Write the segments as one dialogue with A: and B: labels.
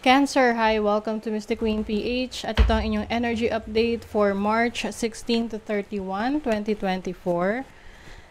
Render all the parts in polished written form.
A: Cancer, hi! Welcome to Mystic Queen PH at ito ang inyong energy update for March 16 to 31, 2024.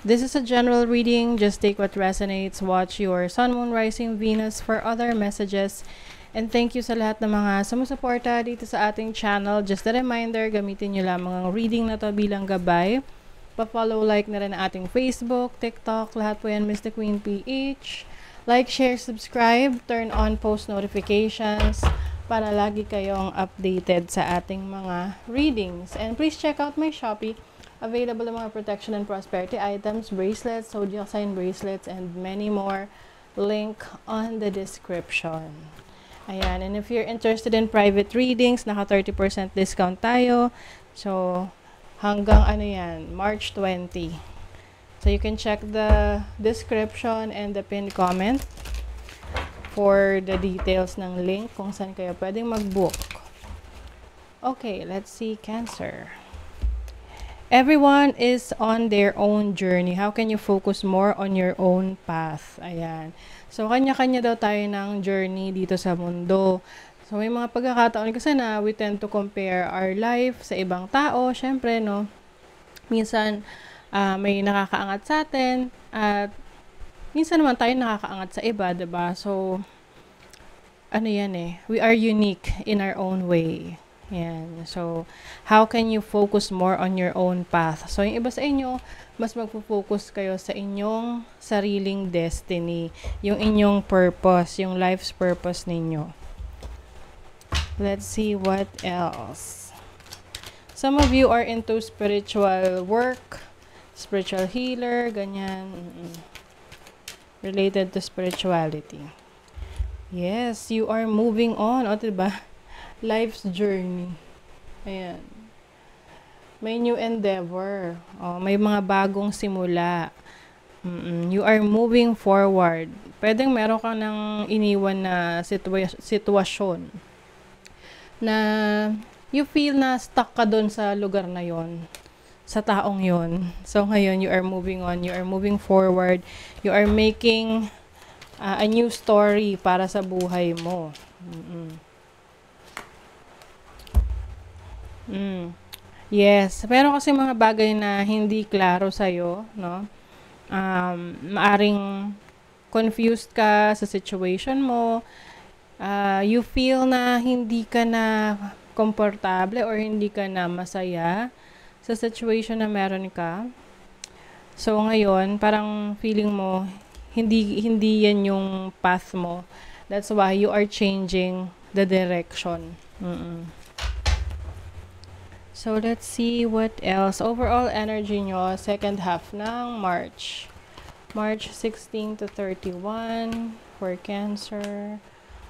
A: This is a general reading. Just take what resonates. Watch your Sun, Moon, Rising, Venus for other messages. And thank you sa lahat ng mga sumusuporta dito sa ating channel. Just a reminder, gamitin nyo lamang ang reading na to bilang gabay. Pa-follow, like na rin ang ating Facebook, TikTok, lahat po yan Mystic Queen PH. Like, share, subscribe, turn on post notifications para lagi kayong updated sa ating mga readings. And please check out my Shopee. Available ang mga protection and prosperity items, bracelets, zodiac sign bracelets, and many more. Link on the description. Ayan, and if you're interested in private readings, naka 30% discount tayo. So, hanggang March 20. So you can check the description and the pinned comment for the details ng link kung saan kayo pwedeng mag-book. Okay, let's see Cancer. Everyone is on their own journey. How can you focus more on your own path? Ayan. So kanya-kanya daw tayo ng journey dito sa mundo. So may mga pagkakataon kasi na we tend to compare our life sa ibang tao. Syempre, no? Minsan, may nakakaangat sa atin at minsan naman tayo nakakaangat sa iba, diba? So, we are unique in our own way. Yan. So, how can you focus more on your own path? So, yung iba sa inyo, mas magpo-focus kayo sa inyong sariling destiny, yung inyong purpose, yung life's purpose ninyo. Let's see what else. Some of you are into spiritual work, spiritual healer, ganyan. Related to spirituality. Yes, you are moving on. O, diba? Life's journey. Ayan. May new endeavor. O, may mga bagong simula. You are moving forward. Pwedeng meron ka ng iniwan na sitwasyon na you feel na stuck ka dun sa lugar na yon, sa taong yon. So ngayon, you are moving on, you are moving forward, you are making a new story para sa buhay mo. Yes, pero kasi mga bagay na hindi klaro sa'yo, no? Maaring confused ka sa situation mo, you feel na hindi ka na komportable or hindi ka na masaya sa situation na meron ka. So ngayon, parang feeling mo hindi yan yung path mo. That's why you are changing the direction. So let's see what else. Overall energy nyo second half ng March 16 to 31 for Cancer.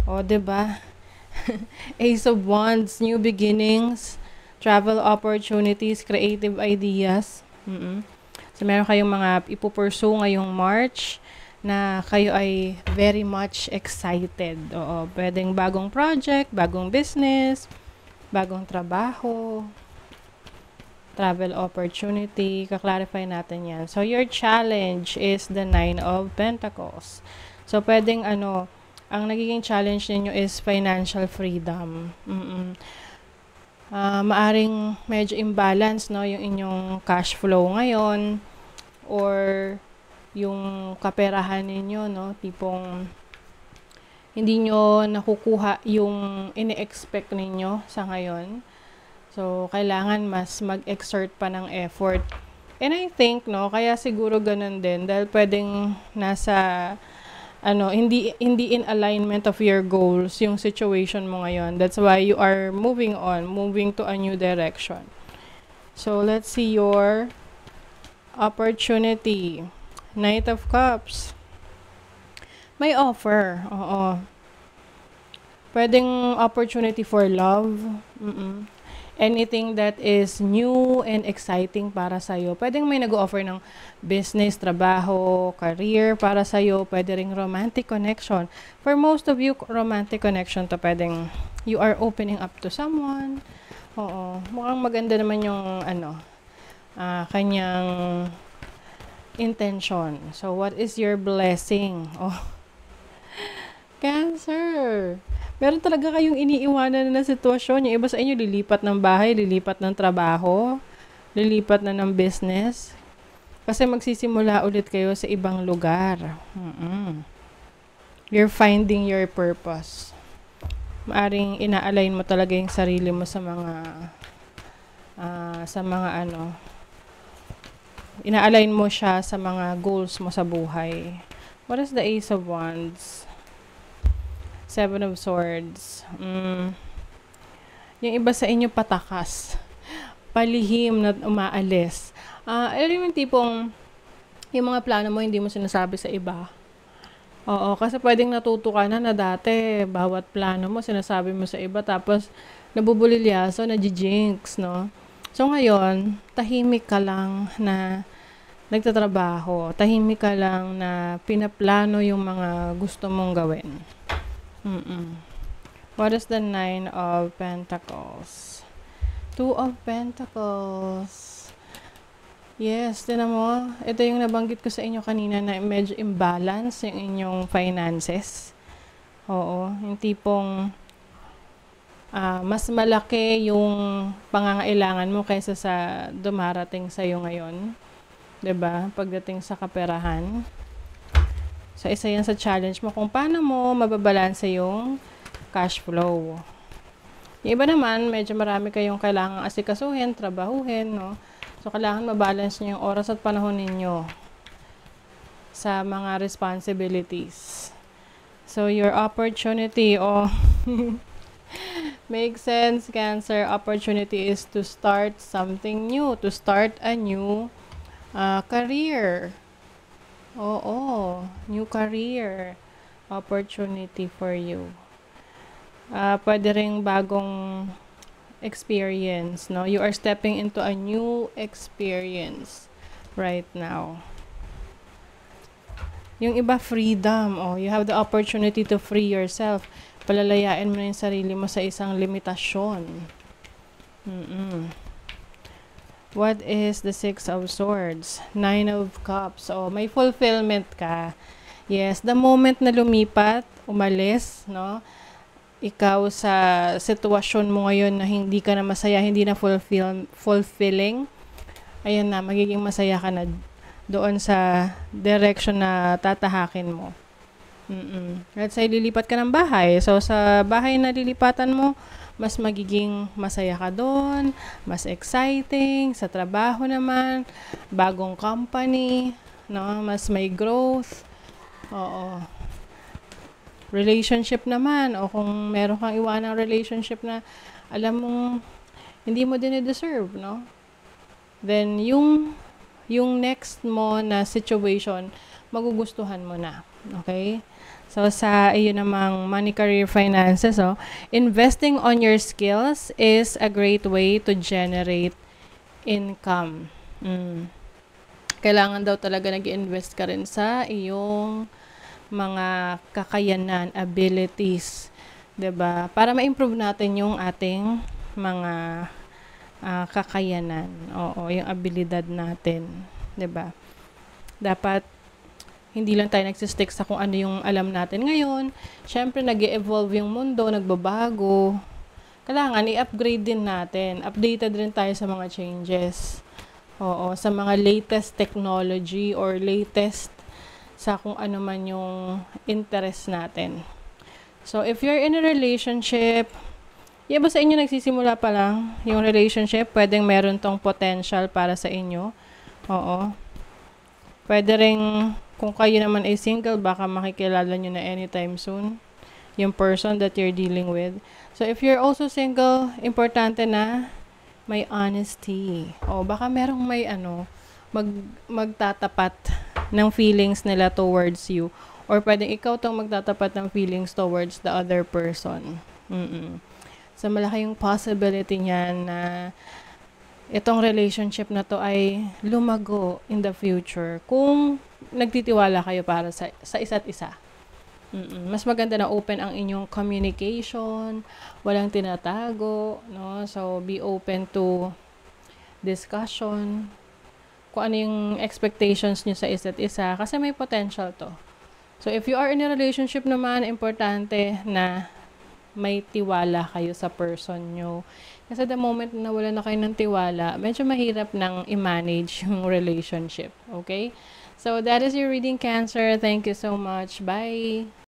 A: O, diba? Ace of Wands, new beginnings, travel opportunities, creative ideas. So, meron kayong mga ipupursue ngayong March na kayo ay very much excited. Oo, pwedeng bagong project, bagong business, bagong trabaho, travel opportunity. Kaklarify natin yan. So, your challenge is the 9 of Pentacles. So, pwedeng ang nagiging challenge ninyo is financial freedom. Maaring medyo imbalance, no, yung inyong cash flow ngayon or yung kaperahan ninyo, no, tipong hindi nyo nakukuha yung ini-expect ninyo sa ngayon. So, kailangan mas mag-exert pa ng effort. And I think, no, kaya siguro ganun din dahil pwedeng nasa hindi in alignment of your goals yung situation mo ngayon. That's why you are moving on, moving to a new direction. So, let's see your opportunity. Knight of Cups. May offer. Oo. Pwedeng opportunity for love. Anything that is new and exciting para sa'yo. Pwedeng may nag-offer ng business, trabaho, career para sa'yo. Pwede ring romantic connection. For most of you, romantic connection to pwedeng you are opening up to someone. Oo. Mukhang maganda naman yung kanyang intention. So, what is your blessing? Oh. Cancer. Meron talaga kayong iniiwanan na sitwasyon. Yung iba sa inyo, lilipat ng bahay, lilipat ng trabaho, lilipat na ng business. Kasi magsisimula ulit kayo sa ibang lugar. You're finding your purpose. Maaring ina-align mo talaga yung sarili mo sa mga ina-align mo siya sa mga goals mo sa buhay. What is the Ace of Wands? Seven of Swords. Yung iba sa inyo patakas. Palihim na umaalis. Alam yung tipong yung mga plano mo hindi mo sinasabi sa iba. Oo, kasi pwedeng natuto ka na dati bawat plano mo sinasabi mo sa iba tapos nabubulilyaso, na-jinx, no? So ngayon, tahimik ka lang na nagtatrabaho. Tahimik ka lang na pinaplano yung mga gusto mong gawin. What is the Nine of Pentacles? Two of Pentacles. Yes, tinan mo. Ito yung nabanggit ko sa inyo kanina na medyo imbalance yung inyong finances. Oo, yung tipong mas malaki yung pangangailangan mo kaysa sa dumarating sa'yo ngayon. 'Di ba? Pagdating sa kaperahan. So, isa yan sa challenge mo kung paano mo mababalanse yung cash flow. Yung iba naman, medyo marami kayong kailangang asikasuhin, trabahuhin, no? So, kailangan mabalance nyo yung oras at panahon ninyo sa mga responsibilities. So, your opportunity, makes sense, Cancer. Opportunity is to start something new, to start a new career. New career opportunity for you. Pwede ring bagong experience, no? You are stepping into a new experience right now. Yung iba, freedom. You have the opportunity to free yourself. Palalayain mo na yung sarili mo sa isang limitasyon. What is the Six of Swords? Nine of Cups. May fulfillment ka. Yes, the moment na lumipat, umalis, no? Ikaw sa sitwasyon mo ngayon na hindi ka na masaya, hindi na fulfilling, ayan na, magiging masaya ka na doon sa direction na tatahakin mo. Let's say, lilipat ka ng bahay. So, sa bahay na lilipatan mo, mas magiging masaya ka doon, mas exciting, sa trabaho naman, bagong company, no? Mas may growth. Relationship naman, o kung meron kang iwanang relationship na alam mong hindi mo din i-deserve, no? Then, yung next mo na situation, magugustuhan mo na. Okay? So, sa iyo namang money, career, finances, investing on your skills is a great way to generate income. Kailangan daw talaga nag-invest ka rin sa iyong mga kakayanan, abilities, 'di ba? Para ma-improve natin yung ating mga kakayanan. Yung abilidad natin, 'di ba? Dapat hindi lang tayo nagsistick sa kung ano yung alam natin ngayon. Syempre nag-e-evolve yung mundo, nagbabago. Kailangan i-upgrade din natin. Updated rin tayo sa mga changes. Sa mga latest technology or latest sa kung ano man yung interest natin. So, if you're in a relationship, ba sa inyo nagsisimula pa lang yung relationship, pwedeng meron tong potential para sa inyo. Pwede rin, kung kayo naman ay single, baka makikilala nyo na anytime soon yung person that you're dealing with. So, if you're also single, importante na may honesty. Baka merong may magtatapat ng feelings nila towards you. Or pwedeng ikaw tong magtatapat ng feelings towards the other person. So, malaki yung possibility niyan na itong relationship na to ay lumago in the future kung nagtitiwala kayo para sa isa't isa. Mas maganda na open ang inyong communication, walang tinatago, no? So, be open to discussion, kung ano yung expectations nyo sa isa't isa, kasi may potential to. So, if you are in a relationship naman, importante na may tiwala kayo sa person nyo. Kasi the moment na wala na kayo ng tiwala, medyo mahirap nang i-manage yung relationship. Okay? So, that is your reading, Cancer. Thank you so much. Bye!